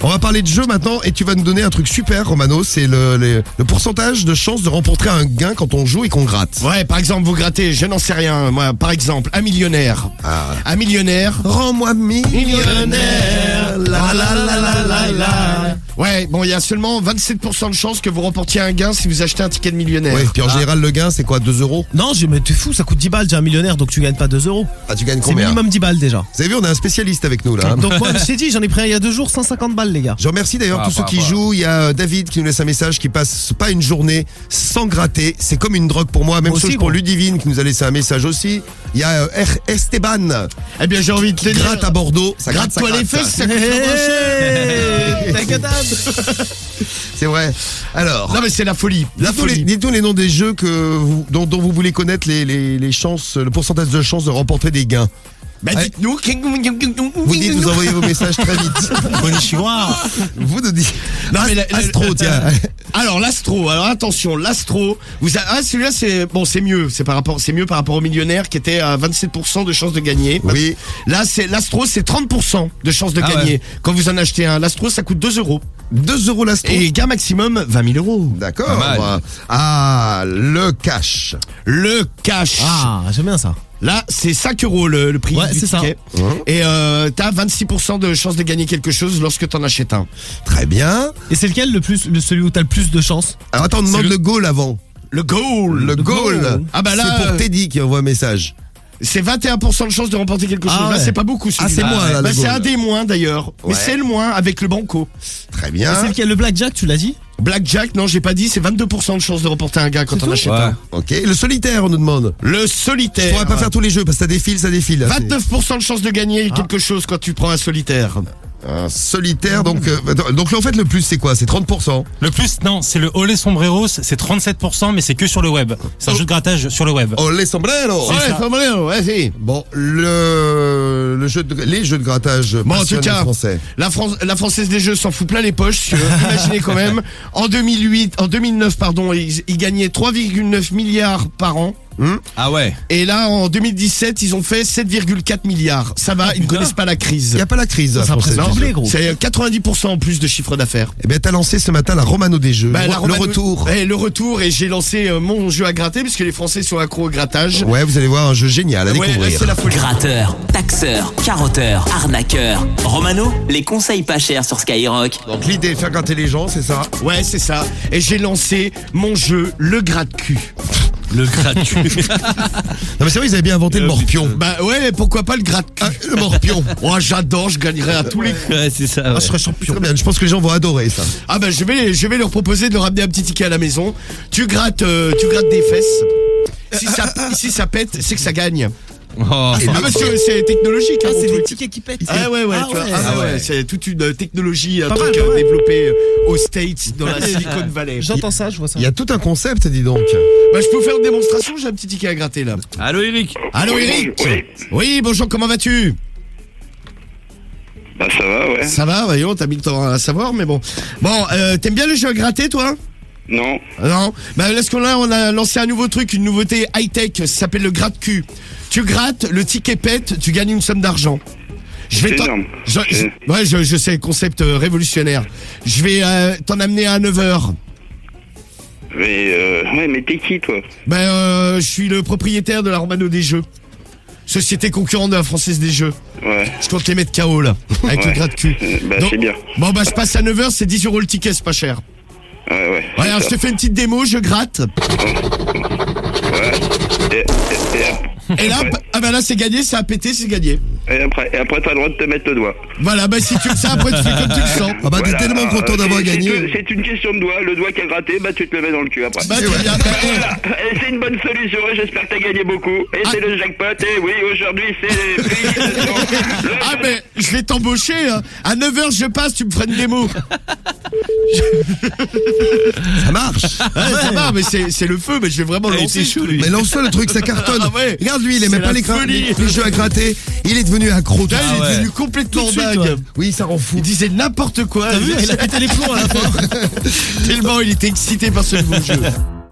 On va parler de jeu maintenant et tu vas nous donner un truc super, Romano. C'est le pourcentage de chance de remporter un gain quand on joue et qu'on gratte. Ouais, par exemple, vous grattez, je n'en sais rien. Moi, par exemple, un millionnaire. Ah. Un millionnaire. Rends-moi millionnaire. La la la la la la. Ouais, bon, il y a seulement 27% de chances que vous remportiez un gain si vous achetez un ticket de millionnaire. Ouais, puis en général, le gain, c'est quoi, 2 euros? Non, mais t'es fou, ça coûte 10 balles, j'ai un millionnaire, donc tu gagnes pas 2 euros. Ah, tu gagnes C'est combien? minimum 10 balles déjà. Vous avez vu, on a un spécialiste avec nous, là. Hein. Donc moi, je t'ai dit, j'en ai pris un il y a 2 jours, 150 balles, les gars. Je remercie d'ailleurs tous ceux qui jouent. Il y a David qui nous laisse un message qui passe pas une journée sans gratter. C'est comme une drogue pour moi. Même Moi chose aussi, pour gros. Ludivine qui nous a laissé un message aussi. Il y a Esteban Eh bien, j'ai envie de te qui dire. gratte à Bordeaux. Ça gratte, ça Gratte-toi les gratte, fesses, ça. ça coûte pas cher. T'inquiète. C'est vrai. Alors, Non, mais c'est la folie. La folie. dites-nous les noms des jeux dont vous voulez connaître les chances, le pourcentage de chances de remporter des gains. Bah, Ouais. dites-nous. Vous dites, vous envoyez vos messages très vite. Vous nous dites. Non, mais Astro, tiens. Alors l'astro, alors attention, l'astro, celui-là c'est mieux, c'est mieux par rapport au millionnaire qui était à 27% de chances de gagner. Oui. Là c'est l'astro, c'est 30% de chances de Ah gagner. ouais. Quand vous en achetez un, l'astro ça coûte 2 euros 2 euros l'astro. et gain maximum 20 000 euros. D'accord. Ah, le cash. Le cash. Ah, j'aime bien ça. Là, c'est 5 euros le prix Ouais, du c'est ça. ticket. Et t'as 26% de chances de gagner quelque chose lorsque t'en achètes un. Très bien. Et c'est lequel celui où t'as le plus de chance? Alors attends, on demande le- le goal avant. Le goal. Le goal. goal. Ah bah là, c'est pour Teddy qui envoie un message. C'est 21% de chance de remporter quelque chose. Ah Là, ouais. c'est pas beaucoup. Ah, c'est moins, là, Bah, le c'est goal. un des moins d'ailleurs. Mais Ouais. c'est le moins avec le banco. Très Et bien. c'est lequel? Le blackjack, tu l'as dit? Blackjack, non, j'ai pas dit, c'est 22% de chance de remporter un gain quand C'est on tout achète un. Ok. Le solitaire, on nous demande. Le On solitaire. pourrait pas faire tous les jeux parce que ça défile. 29% de chance de gagner quelque chose quand tu prends un solitaire. Un solitaire, donc en fait le plus c'est quoi? C'est 30%. Le plus, non, c'est le Olé Sombreros, c'est 37%, mais c'est que sur le web. C'est un jeu de grattage sur le web. Oh les sombreros. Ouais, faut bien, ouais, si. Bon, les jeux de grattage Bon, en tout passionnent les cas, Français. la Française des Jeux s'en fout plein les poches. Si, imaginez quand même, en 2009, ils gagnaient 3,9 milliards par an. Ah ouais. Et là, en 2017, ils ont fait 7,4 milliards. Ça va, ils ne connaissent pas la crise. Il n'y a pas la crise. Ça Français. représente doublé, gros. C'est 90% en plus de chiffre d'affaires. Eh bien, t'as lancé ce matin la Romano des jeux. Bah, la le Romano- retour. Ouais, le retour, et j'ai lancé mon jeu à gratter, parce que les Français sont accros au grattage. Ouais, vous allez voir un jeu génial à Ouais, là, découvrir. c'est la folie. Gratteur, taxeur, carotteur, arnaqueur. Romano, les conseils pas chers sur Skyrock. Donc l'idée, faire gratter les gens, c'est ça. Ouais, c'est ça. Et j'ai lancé mon jeu, le gratte-cul. Le gratuit. Non mais c'est vrai, ils avaient bien inventé le morpion. Bah ouais, pourquoi pas le gratte-cul. Ah, le morpion. Moi, j'adore, je gagnerai à tous les coups. Ouais, c'est ça. Ah, je serais champion. Très bien, je pense que les gens vont adorer ça. Ah bah je vais leur proposer de leur ramener un petit ticket à la maison. Tu grattes des fesses. Si ça pète, c'est que ça gagne. Oh. Ah, parce que c'est technologique. hein, Ah, mon c'est des truc. tickets qui pètent. Ah ouais, Ah tu vois. ouais. Ah ouais, c'est toute une technologie, un Pas truc mal, pas mal. développé aux States, dans la Silicon Valley. J'entends ça, je vois ça. Il y a tout un concept, dis donc. Bah, je peux vous faire une démonstration, j'ai un petit ticket à gratter là. Allô Eric. Allô Eric. Oui. Oui, bonjour, comment vas-tu? Bah ça va, ouais. Ça va, voyons, t'as mis le temps à savoir, mais bon. Bon, t'aimes bien le jeu à gratter, toi? Non. Non. Bah là, on a lancé un nouveau truc, une nouveauté high-tech, ça s'appelle le gratte-cul. Tu grattes, le ticket pète, tu gagnes une somme d'argent. Je vais C'est t'en- énorme. Ouais, je sais, concept révolutionnaire. Je vais t'en amener à 9h. Mais t'es qui, toi? Ben, je suis le propriétaire de la Romano des Jeux. Société concurrente de la Française des Jeux. Ouais. Je compte les mettre KO là, avec le Ouais. gratte-cul. Bah Donc- c'est bien. Bon, bah, je passe à 9h, c'est 10 € le ticket, c'est pas cher. Ouais. Ouais, alors, je te fais une petite démo, je gratte. Et là, ah bah là, c'est gagné, ça a pété, c'est gagné. Et après t'as le droit de te mettre le doigt. Voilà, bah si tu le sais, après tu fais comme tu le sens. Ah bah Voilà. t'es tellement content d'avoir C'est- gagné. C'est une question de doigt. Le doigt qui a gratté, bah tu te le mets dans le cul après. Bah, très bien. Bah, Voilà. Et c'est une bonne solution. Et j'espère que t'as gagné beaucoup. Et c'est le jackpot. Et oui, aujourd'hui c'est félicitations. ah, mais je vais t'embaucher. Hein. À 9h, je passe, tu me feras une démo. Ça marche. Ouais, ça va, mais c'est le feu, mais je vais vraiment lancer chaud, lui. Mais lance-le, le truc, ça cartonne. Ah ouais. Regarde lui, il aimait C'est pas la folie. les jeux à gratter. Il est devenu accro. Là, il est ouais. devenu complètement Tout de suite, dingue. ouais. Oui, ça rend fou. Il disait n'importe quoi. T'as vu, il a pété les plombs à la fin. Tellement il était excité par ce nouveau jeu.